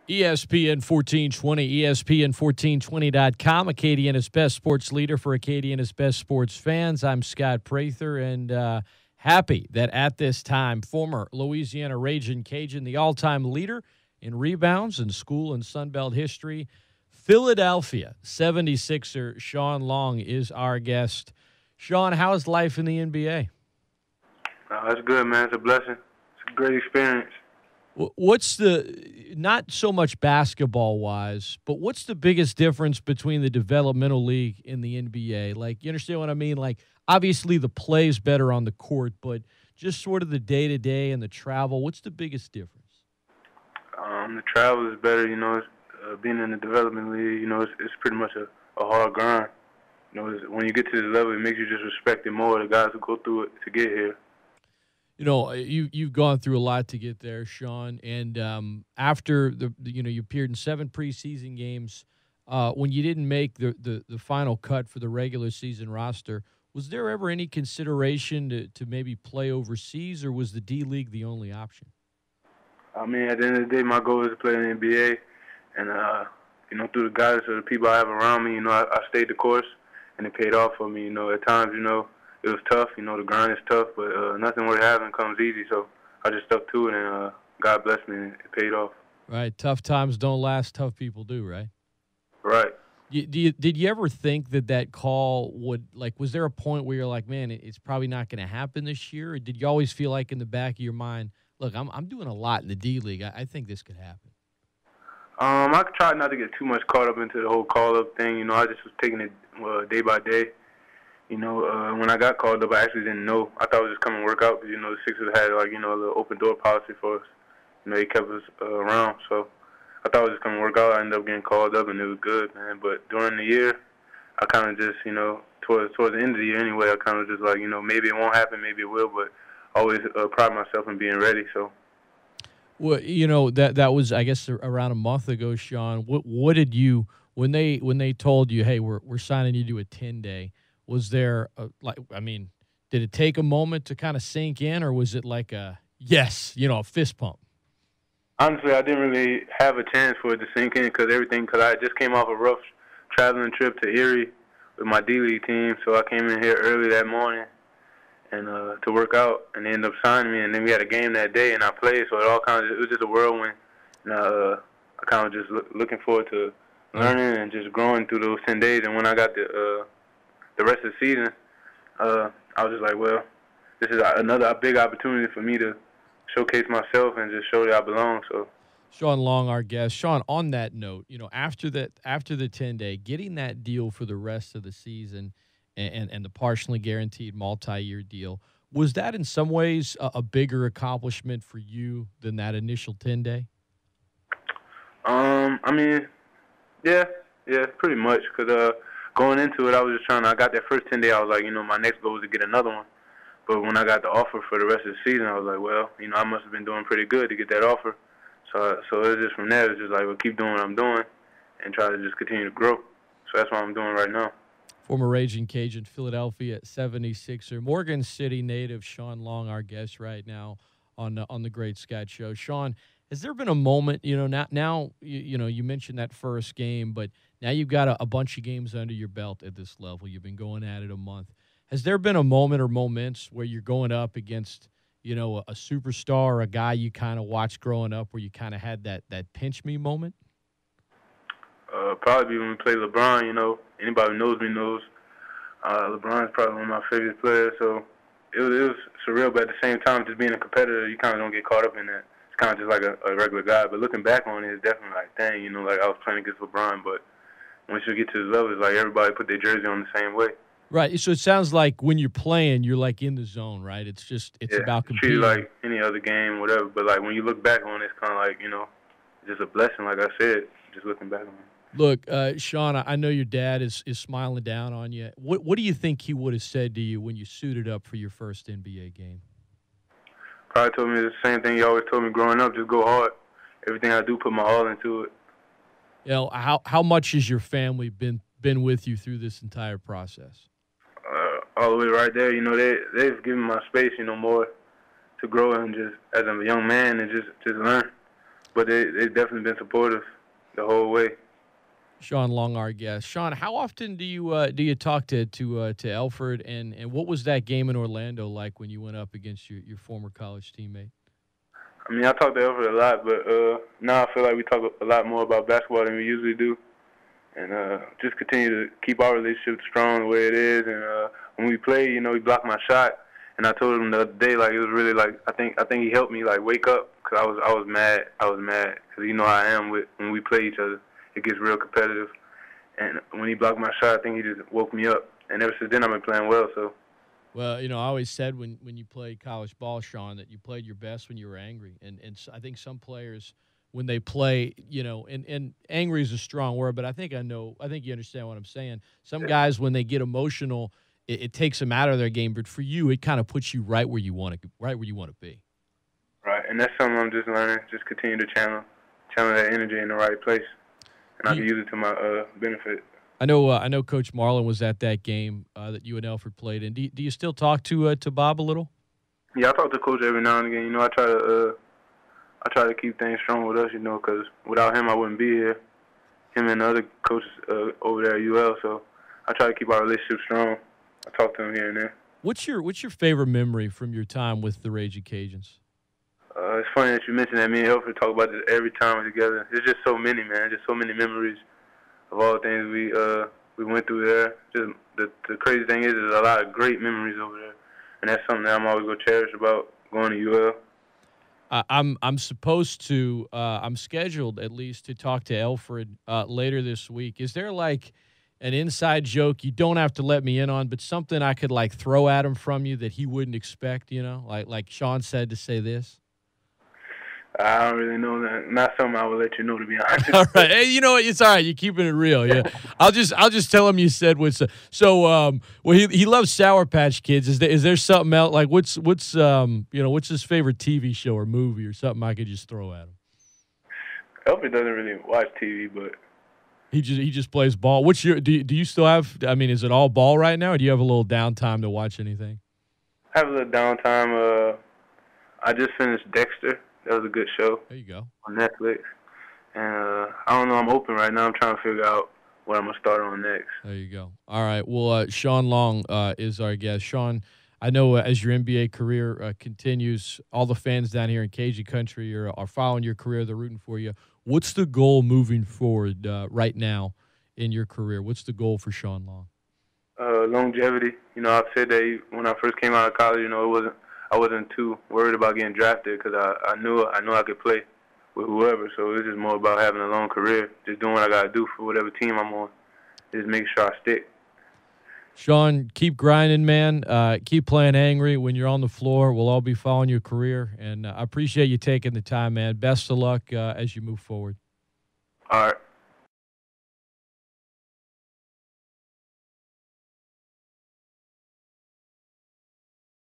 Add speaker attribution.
Speaker 1: ESPN 1420, ESPN1420.com, Acadiana's best sports leader for Acadiana's best sports fans. I'm Scott Prather, and happy that at this time, former Louisiana Ragin Cajun, the all-time leader in rebounds in school and Sunbelt history, Philadelphia 76er Shawn Long is our guest. Shawn, how is life in the NBA?
Speaker 2: That's good, man. It's a blessing. It's a great experience.
Speaker 1: What's the, not so much basketball-wise, but what's the biggest difference between the developmental league and the NBA? Like, you understand what I mean? Like, obviously the play's better on the court, but just sort of the day-to-day and the travel, what's the biggest difference?
Speaker 2: The travel is better, being in the development league, it's pretty much a hard grind. When you get to this level, it makes you just respect it more, the guys who go through it to get here.
Speaker 1: You've gone through a lot to get there, Shawn, and after you appeared in 7 preseason games. When you didn't make the final cut for the regular season roster, was there ever any consideration to maybe play overseas, or was the D-League the only option?
Speaker 2: I mean, at the end of the day, my goal is to play in the NBA, and through the guidance of the people I have around me, I stayed the course, and it paid off for me. At times, it was tough. The grind is tough, but nothing worth having comes easy. So I just stuck to it, and God blessed me, and it paid off.
Speaker 1: Right. Tough times don't last. Tough people do, right?
Speaker 2: Right.
Speaker 1: Did you ever think that call would, like, was there a point where you're like, man, it's probably not going to happen this year? Or did you always feel like in the back of your mind, look, I'm doing a lot in the D-League. I think this could happen?
Speaker 2: I tried not to get too much caught up into the whole call-up thing. I just was taking it day by day. When I got called up, I actually didn't know. I thought I was just coming to work out because, the Sixers had, a little open-door policy for us. They kept us around. So I thought I was just coming to work out. I ended up getting called up, and it was good, man. But during the year, I kind of just, towards the end of the year anyway, I kind of just like, maybe it won't happen, maybe it will, but I always pride myself in being ready, so.
Speaker 1: Well, that was, I guess, around a month ago, Shawn. What did you, when they told you, hey, we're signing you to a 10-day, was there, did it take a moment to kind of sink in, or was it like a a fist pump?
Speaker 2: Honestly, I didn't really have a chance for it to sink in because I just came off a rough traveling trip to Erie with my D-League team, so I came in here early that morning and to work out, and they ended up signing me, and then we had a game that day, and I played, so it was just a whirlwind, and I kind of just looking forward to learning and just growing through those 10 days, and when I got the rest of the season, I was just like, well, this is another big opportunity for me to showcase myself and just show that I belong. So,
Speaker 1: Shawn Long, our guest. Shawn, on that note, after the 10-day, getting that deal for the rest of the season and the partially guaranteed multi-year deal, was that in some ways a bigger accomplishment for you than that initial 10-day?
Speaker 2: Yeah, pretty much. Because going into it, I got that first 10-day, I was like, my next goal was to get another one. But when I got the offer for the rest of the season, I was like, well, I must have been doing pretty good to get that offer. So it was just from there, it's just like, well, keep doing what I'm doing and try to just continue to grow. So that's what I'm doing right now.
Speaker 1: Former Ragin Cajun, Philadelphia 76er, Morgan City native Shawn Long, our guest right now on the Great Scott Show. Shawn, has there been a moment, now you mentioned that first game, but now you've got a bunch of games under your belt at this level. You've been going at it a month. Has there been a moment or moments where you're going up against, a superstar or a guy you kind of watched growing up where you kind of had that pinch me moment?
Speaker 2: Probably when we play LeBron, anybody who knows me knows LeBron's probably one of my favorite players. So it was surreal, but at the same time, just being a competitor, you kind of don't get caught up in that. It's kind of just like a regular guy. But looking back on it, it's definitely like, dang, like I was playing against LeBron. But once you get to this level, it's like everybody put their jersey on the same way.
Speaker 1: Right. So it sounds like when you're playing, you're like in the zone, right? It's about competing.
Speaker 2: Treat it like any other game, whatever. But like when you look back on it, it's kind of like, just a blessing, like I said, just looking back on it.
Speaker 1: Look, Shawn, I know your dad is smiling down on you. What do you think he would have said to you when you suited up for your first NBA game?
Speaker 2: Probably told me the same thing he always told me growing up, just go hard. Everything I do, put my all into it.
Speaker 1: How much has your family been with you through this entire process?
Speaker 2: All the way right there, they've given my space, more to grow and just as a young man and just learn. but they've definitely been supportive the whole way.
Speaker 1: Shawn Long, our guest. Shawn, how often do you talk to Elfrid, and what was that game in Orlando like when you went up against your former college teammate?
Speaker 2: I mean, I talk to Elfrid a lot, but now I feel like we talk a lot more about basketball than we usually do, and just continue to keep our relationship strong the way it is. And when we play, he blocked my shot, and I told him the other day, like, it was really like I think he helped me like wake up, because I was mad because how I am when we play each other. It gets real competitive, and when he blocked my shot, I think he just woke me up. And ever since then, I've been playing well. So.
Speaker 1: Well, I always said when you played college ball, Shawn, that you played your best when you were angry. And I think some players, when they play, and angry is a strong word, but I think you understand what I'm saying. Some guys, when they get emotional, it takes them out of their game. But for you, it kind of puts you right where you want to be.
Speaker 2: Right, and that's something I'm just learning. Just continue to channel that energy in the right place, and I can use it to my benefit.
Speaker 1: I know Coach Marlin was at that game that you and Elfrid played in. Do you still talk to Bob a little?
Speaker 2: Yeah, I talk to Coach every now and again. I try to keep things strong with us, because without him I wouldn't be here. Him and the other coaches over there at UL, so I try to keep our relationship strong. I talk to him here and there.
Speaker 1: What's your favorite memory from your time with the Ragin Cajuns?
Speaker 2: It's funny that you mentioned that. Me and Elfrid talk about this every time we're together. There's just so many, man. Just so many memories of all the things we went through there. Just the crazy thing is, there's a lot of great memories over there, and that's something that I'm always gonna cherish about going to UL.
Speaker 1: I'm supposed to. I'm scheduled at least to talk to Elfrid later this week. Is there like an inside joke you don't have to let me in on, but something I could like throw at him from you that he wouldn't expect? Like Shawn said to say this.
Speaker 2: I don't really know that. Not something I would let you know, to be honest.
Speaker 1: All right. Hey, you know what? It's all right. You're keeping it real. Yeah. I'll just tell him you said what's so. Well, he loves Sour Patch Kids. Is there something else? Like what's his favorite TV show or movie or something I could just throw at him?
Speaker 2: Elfrid doesn't really watch TV, but
Speaker 1: he just plays ball. What's your do you still have? I mean, is it all ball right now, or do you have a little downtime to watch anything?
Speaker 2: I have a little downtime. I just finished Dexter. That was a good show.
Speaker 1: There you go.
Speaker 2: On Netflix. And I don't know. I'm open right now. I'm trying to figure out what I'm going to start on next.
Speaker 1: There you go. All right. Well, Shawn Long is our guest. Shawn, I know as your NBA career continues, all the fans down here in Cajun country are following your career. They're rooting for you. What's the goal moving forward right now in your career? What's the goal for Shawn Long?
Speaker 2: Longevity. I've said that when I first came out of college, I wasn't too worried about getting drafted because I knew I could play with whoever. So it's just more about having a long career, just doing what I got to do for whatever team I'm on, just make sure I stick.
Speaker 1: Shawn, keep grinding, man. Keep playing angry when you're on the floor. We'll all be following your career, and I appreciate you taking the time, man. Best of luck as you move forward.
Speaker 2: All right.